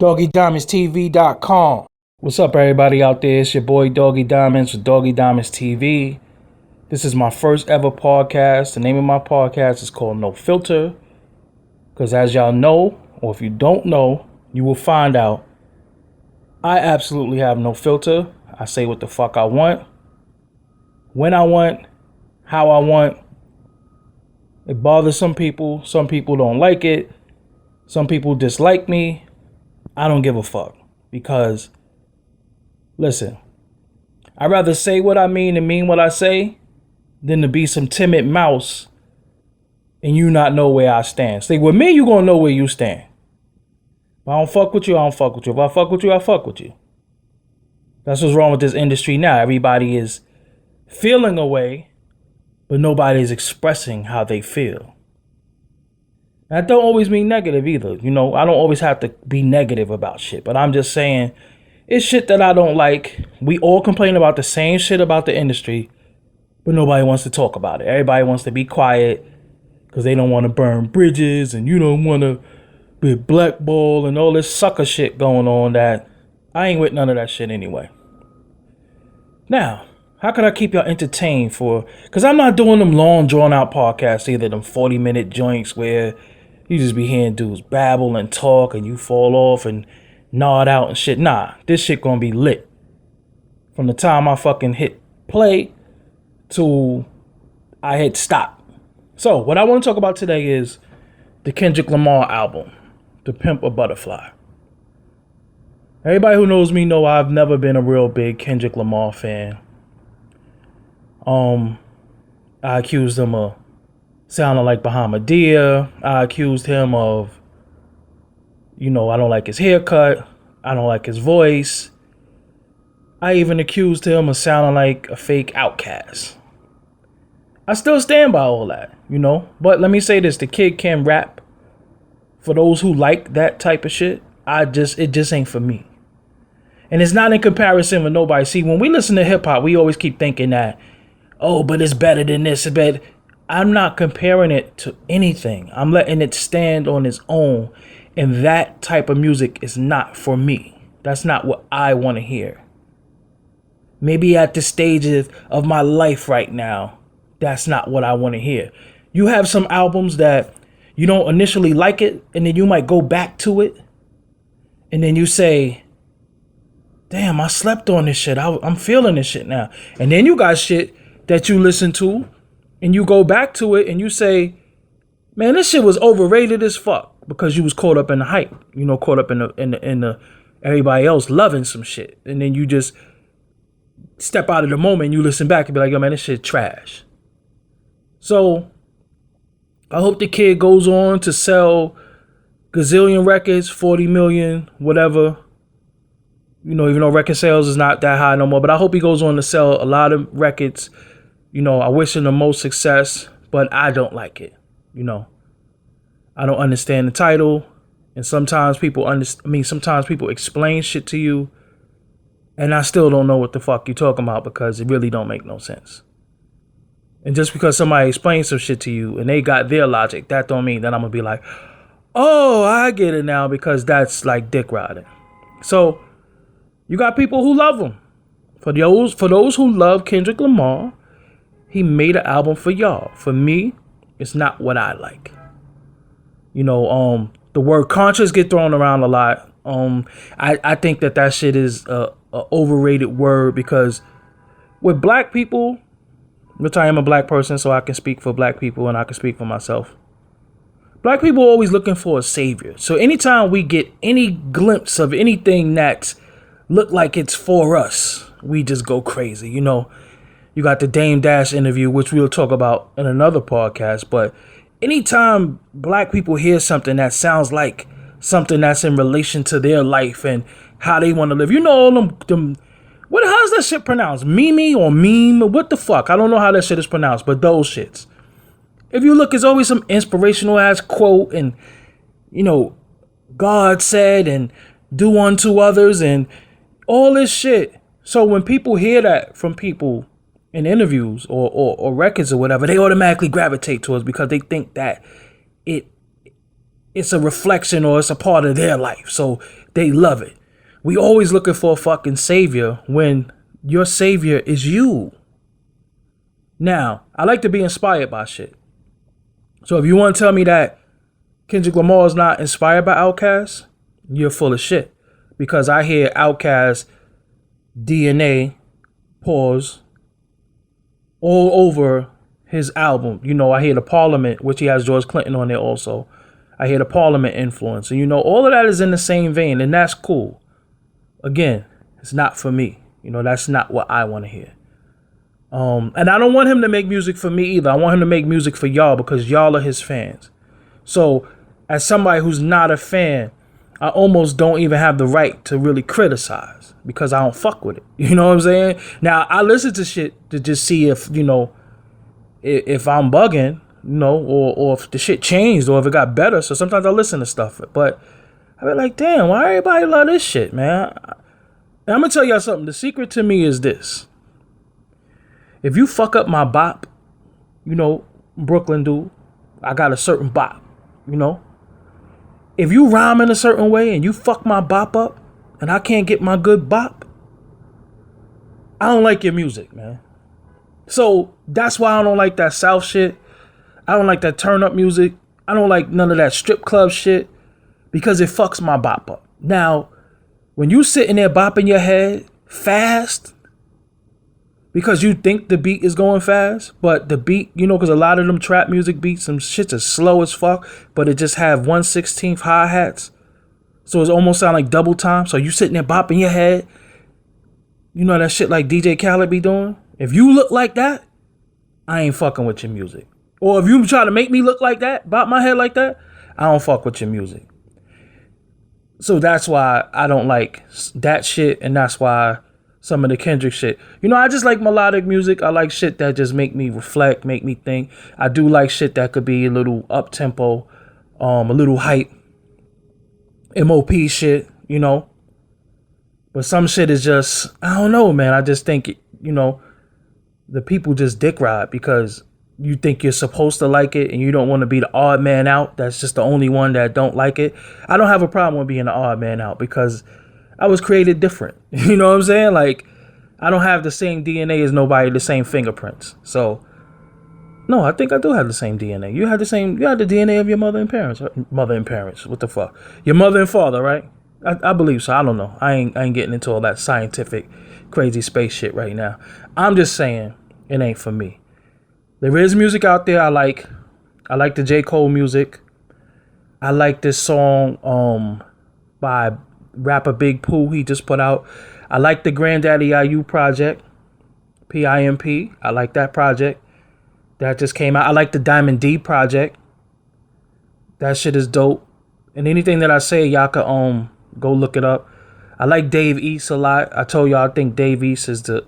DoggieDiamondsTV.com. What's up, everybody out there? It's your boy Doggie Diamonds with Doggie Diamonds TV. This is my first ever podcast. The name of my podcast is called No Filter. Because as y'all know, or if you don't know, you will find out, I absolutely have no filter. I say what the fuck I want, when I want, how I want. It bothers some people. Some people don't like it. Some people dislike me. I don't give a fuck. Because, listen, I'd rather say what I mean and mean what I say than to be some timid mouse and you not know where I stand. Stay with me, you gonna know where you stand. If I don't fuck with you, I don't fuck with you. If I fuck with you, I fuck with you. That's what's wrong with this industry now. Everybody is feeling a way, but nobody is expressing how they feel. That don't always mean negative either. You know, I don't always have to be negative about shit, but I'm just saying it's shit that I don't like. We all complain about the same shit about the industry, but nobody wants to talk about it. Everybody wants to be quiet because they don't want to burn bridges and you don't want to be blackballed and all this sucker shit going on that I ain't with none of that shit anyway. Now, how could I keep y'all entertained because I'm not doing them long drawn out podcasts either, them 40-minute joints where you just be hearing dudes babble and talk and you fall off and nod out and shit. Nah, this shit gonna be lit. From the time I fucking hit play to I hit stop. So, what I want to talk about today is the Kendrick Lamar album, To Pimp a Butterfly. Everybody who knows me know I've never been a real big Kendrick Lamar fan. I accused him of sounding like Bahamadia. I accused him of, I don't like his haircut. I don't like his voice. I even accused him of sounding like a fake outcast. I still stand by all that, But let me say this, the kid can rap. For those who like that type of shit, it just ain't for me. And it's not in comparison with nobody. See, when we listen to hip hop, we always keep thinking that, oh, but it's better than this, it's better. I'm not comparing it to anything. I'm letting it stand on its own. And that type of music is not for me. That's not what I want to hear. Maybe at the stages of my life right now, that's not what I want to hear. You have some albums that you don't initially like it, and then you might go back to it. And then you say, damn, I slept on this shit. I'm feeling this shit now. And then you got shit that you listen to and you go back to it and you say, man, this shit was overrated as fuck because you was caught up in the hype, caught up in the everybody else loving some shit. And then you just step out of the moment and you listen back and be like, yo, man, this shit trash. So I hope the kid goes on to sell gazillion records, 40 million, whatever. Even though record sales is not that high no more, but I hope he goes on to sell a lot of records. I wish him the most success, but I don't like it. I don't understand the title. And sometimes sometimes people explain shit to you. And I still don't know what the fuck you're talking about because it really don't make no sense. And just because somebody explains some shit to you and they got their logic, that don't mean that I'm going to be like, oh, I get it now, because that's like dick riding. So you got people who love him. For those who love Kendrick Lamar, he made an album for y'all. For me, it's not what I like. The word conscious get thrown around a lot. I think that shit is a overrated word because with black people, which I am a black person, so I can speak for black people and I can speak for myself. Black people are always looking for a savior. So anytime we get any glimpse of anything that look like it's for us, we just go crazy. You got the Dame Dash interview, which we'll talk about in another podcast. But anytime black people hear something that sounds like something that's in relation to their life and how they want to live, all them how's that shit pronounced? Mimi or meme? What the fuck? I don't know how that shit is pronounced, but those shits. If you look, it's always some inspirational ass quote and, God said and do unto others and all this shit. So when people hear that from people in interviews or records or whatever, they automatically gravitate towards because they think that it it's a reflection or it's a part of their life. So they love it. We always looking for a fucking savior when your savior is you. Now, I like to be inspired by shit. So if you want to tell me that Kendrick Lamar is not inspired by Outkast, you're full of shit. Because I hear Outkast DNA pause all over his album. You know, I hear the Parliament, which he has George Clinton on there also. I hear the Parliament influence. And you know, all of that is in the same vein, and that's cool. Again, it's not for me. You know, that's not what I want to hear. And I don't want him to make music for me either. I want him to make music for y'all because y'all are his fans. So as somebody who's not a fan, I almost don't even have the right to really criticize because I don't fuck with it. You know what I'm saying? Now, I listen to shit to just see if, you know, if I'm bugging, you know, or if the shit changed or if it got better. So sometimes I listen to stuff. But I be like, damn, why everybody love this shit, man? And I'm going to tell y'all something. The secret to me is this. If you fuck up my bop, you know, Brooklyn dude, I got a certain bop, you know. If you rhyme in a certain way and you fuck my bop up and I can't get my good bop, I don't like your music, man. So that's why I don't like that South shit. I don't like that turn up music. I don't like none of that strip club shit because it fucks my bop up. Now, when you sitting there bopping your head fast, because you think the beat is going fast, but the beat, you know, because a lot of them trap music beats, some shits are slow as fuck, but it just have 1/16 hi-hats. So it's almost sound like double time. So you sitting there bopping your head. You know that shit like DJ Khaled be doing? If you look like that, I ain't fucking with your music. Or if you try to make me look like that, bop my head like that, I don't fuck with your music. So that's why I don't like that shit, and that's why some of the Kendrick shit. You know, I just like melodic music. I like shit that just make me reflect, make me think. I do like shit that could be a little up-tempo, a little hype, MOP shit, you know. But some shit is just, I don't know, man. I just think, you know, the people just dick ride because you think you're supposed to like it and you don't want to be the odd man out. That's just the only one that don't like it. I don't have a problem with being the odd man out because I was created different. You know what I'm saying? Like, I don't have the same DNA as nobody, the same fingerprints. So, no, I think I do have the same DNA. You had the DNA of your mother and parents. Mother and parents. What the fuck? Your mother and father, right? I believe so. I don't know. I ain't getting into all that scientific, crazy space shit right now. I'm just saying it ain't for me. There is music out there I like. I like the J. Cole music. I like this song by rapper Big Pooh he just put out. I like the Granddaddy IU project, PIMP. I like that project that just came out. I like the Diamond D project. That shit is dope. And anything that I say, y'all can go look it up. I like Dave East a lot. I told y'all I think Dave East is the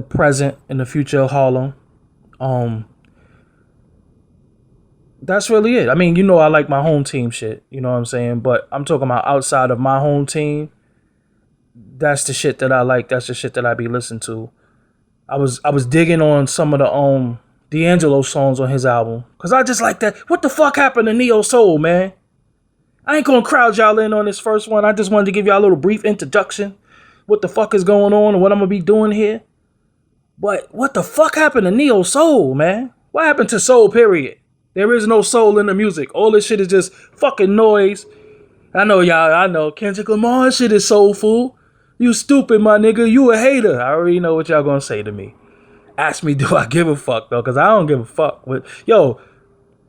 present and the future of Harlem. That's really it. I mean, you know, I like my home team shit. You know what I'm saying? But I'm talking about outside of my home team. That's the shit that I like. That's the shit that I be listening to. I was digging on some of the D'Angelo songs on his album. Cause I just like that. What the fuck happened to Neo Soul, man? I ain't gonna crowd y'all in on this first one. I just wanted to give y'all a little brief introduction. What the fuck is going on and what I'm gonna be doing here. But what the fuck happened to Neo Soul, man? What happened to soul, period? There is no soul in the music. All this shit is just fucking noise. I know y'all, I know. Kendrick Lamar shit is soulful. You stupid, my nigga. You a hater. I already know what y'all gonna say to me. Ask me, do I give a fuck, though? Because I don't give a fuck. Yo,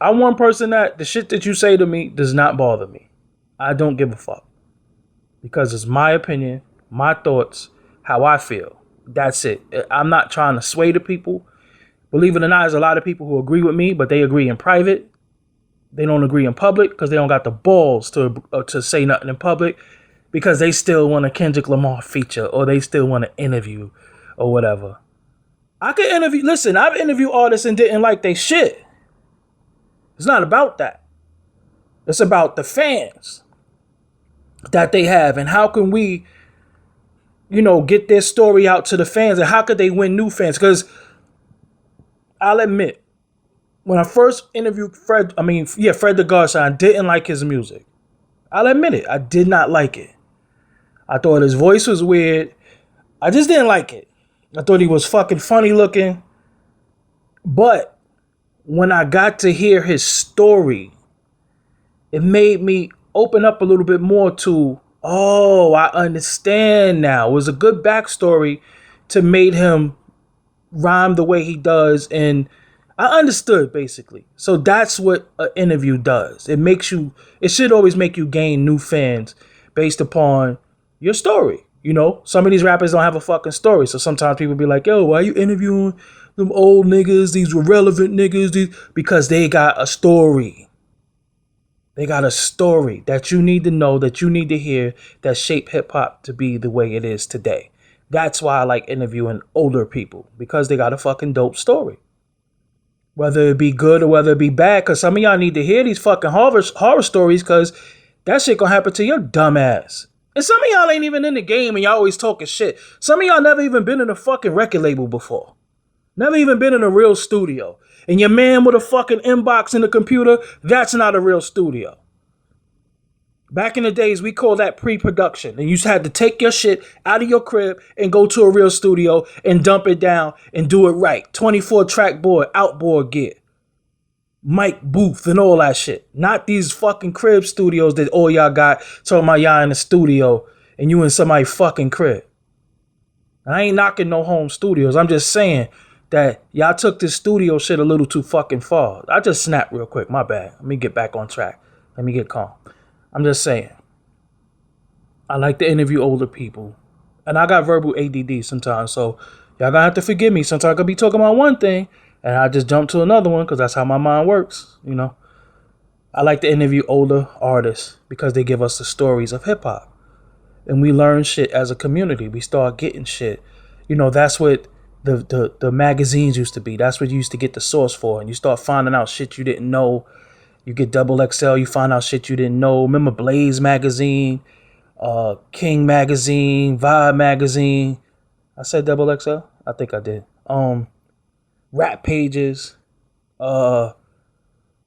I'm one person that the shit that you say to me does not bother me. I don't give a fuck. Because it's my opinion, my thoughts, how I feel. That's it. I'm not trying to sway the people. Believe it or not, there's a lot of people who agree with me, but they agree in private. They don't agree in public because they don't got the balls to say nothing in public because they still want a Kendrick Lamar feature or they still want to interview or whatever. I could interview. Listen, I've interviewed artists and didn't like they shit. It's not about that. It's about the fans that they have and how can we, you know, get their story out to the fans and how could they win new fans? Because I'll admit, When I first interviewed Fred the Godson, I didn't like his music. I'll admit it. I did not like it. I thought his voice was weird. I just didn't like it. I thought he was fucking funny looking. But when I got to hear his story, it made me open up a little bit more to, oh, I understand now. It was a good backstory to make him rhyme the way he does, and I understood basically. So that's what an interview does. It should always make you gain new fans based upon your story. You know, some of these rappers don't have a fucking story. So sometimes people be like, yo, why you interviewing them old niggas, these irrelevant niggas? Because they got a story. They got a story that you need to know, that you need to hear, that shape hip hop to be the way it is today. That's why I like interviewing older people, because they got a fucking dope story. Whether it be good or whether it be bad, because some of y'all need to hear these fucking horror stories, because that shit gonna happen to your dumb ass. And some of y'all ain't even in the game and y'all always talking shit. Some of y'all never even been in a fucking record label before. Never even been in a real studio. And your man with a fucking inbox in the computer, that's not a real studio. Back in the days, we call that pre-production. And you had to take your shit out of your crib and go to a real studio and dump it down and do it right. 24-track board, outboard gear, mic booth and all that shit. Not these fucking crib studios that all y'all got talking about y'all in the studio and you in somebody's fucking crib. I ain't knocking no home studios. I'm just saying that y'all took this studio shit a little too fucking far. I just snapped real quick. My bad. Let me get back on track. Let me get calm. I'm just saying. I like to interview older people. And I got verbal ADD sometimes. So y'all gonna have to forgive me. Sometimes I could be talking about one thing and I just jump to another one because that's how my mind works. You know. I like to interview older artists because they give us the stories of hip hop. And we learn shit as a community. We start getting shit. You know, that's what the magazines used to be. That's what you used to get the source for. And you start finding out shit you didn't know. You get Double XL, you find out shit you didn't know. Remember Blaze magazine, King magazine, Vibe magazine. I said Double XL? I think I did. Rap pages. What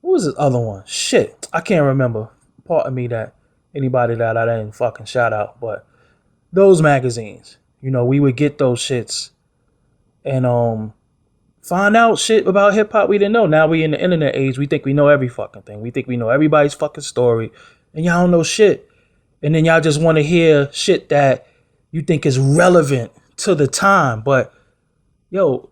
was this other one? Shit, I can't remember. Pardon me that anybody that I didn't fucking shout out. But those magazines, you know, we would get those shits and find out shit about hip hop we didn't know. Now we in the internet age. We think we know every fucking thing. We think we know everybody's fucking story. And y'all don't know shit. And then y'all just want to hear shit that you think is relevant to the time. But, yo,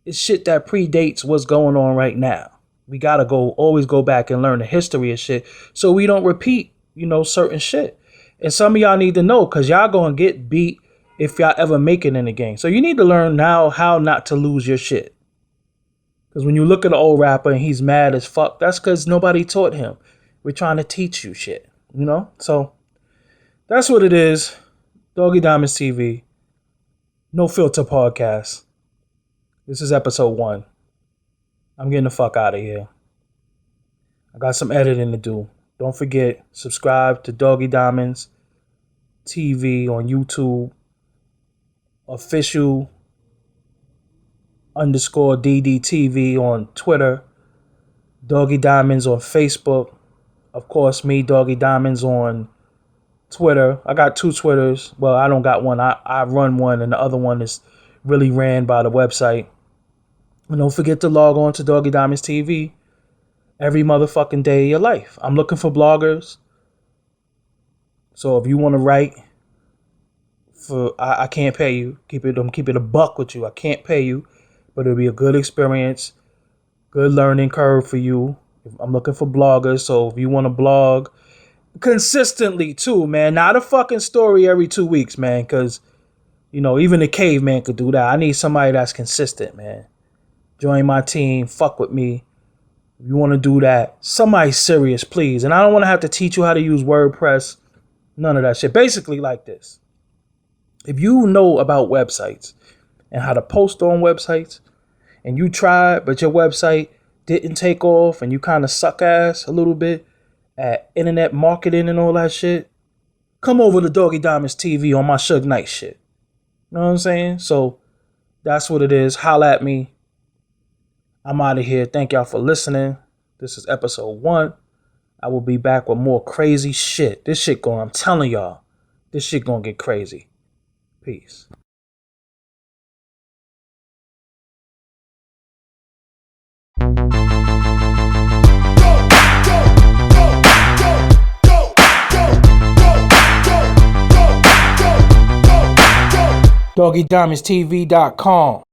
it's shit that predates what's going on right now. We got to always go back and learn the history of shit so we don't repeat, you know, certain shit. And some of y'all need to know because y'all going to get beat if y'all ever make it in the game. So you need to learn now how not to lose your shit. Because when you look at an old rapper and he's mad as fuck, that's because nobody taught him. We're trying to teach you shit, you know? So that's what it is. Doggie Diamonds TV. No Filter Podcast. This is episode 1. I'm getting the fuck out of here. I got some editing to do. Don't forget, subscribe to Doggie Diamonds TV on YouTube. Official _DDTV on Twitter. Doggie Diamonds on Facebook. Of course, me, Doggie Diamonds on Twitter. I got 2 Twitters. Well, I don't got one. I run one, and the other one is really ran by the website. And don't forget to log on to Doggie Diamonds TV every motherfucking day of your life. I'm looking for bloggers. So if you want to write, I can't pay you. I'm keep it a buck with you. I can't pay you, but it'll be a good experience, good learning curve for you. I'm looking for bloggers, so if you want to blog consistently too, man, not a fucking story every 2 weeks, man, because you know even the caveman could do that. I need somebody that's consistent, man. Join my team, fuck with me. If you want to do that, somebody serious, please. And I don't want to have to teach you how to use WordPress, none of that shit. Basically like this. If you know about websites and how to post on websites and you tried, but your website didn't take off and you kind of suck ass a little bit at internet marketing and all that shit, come over to Doggie Diamonds TV on my Suge Knight shit. You know what I'm saying? So that's what it is. Holla at me. I'm out of here. Thank y'all for listening. This is episode 1. I will be back with more crazy shit. I'm telling y'all, this shit gonna get crazy. Peace. DoggieDiamondsTV.com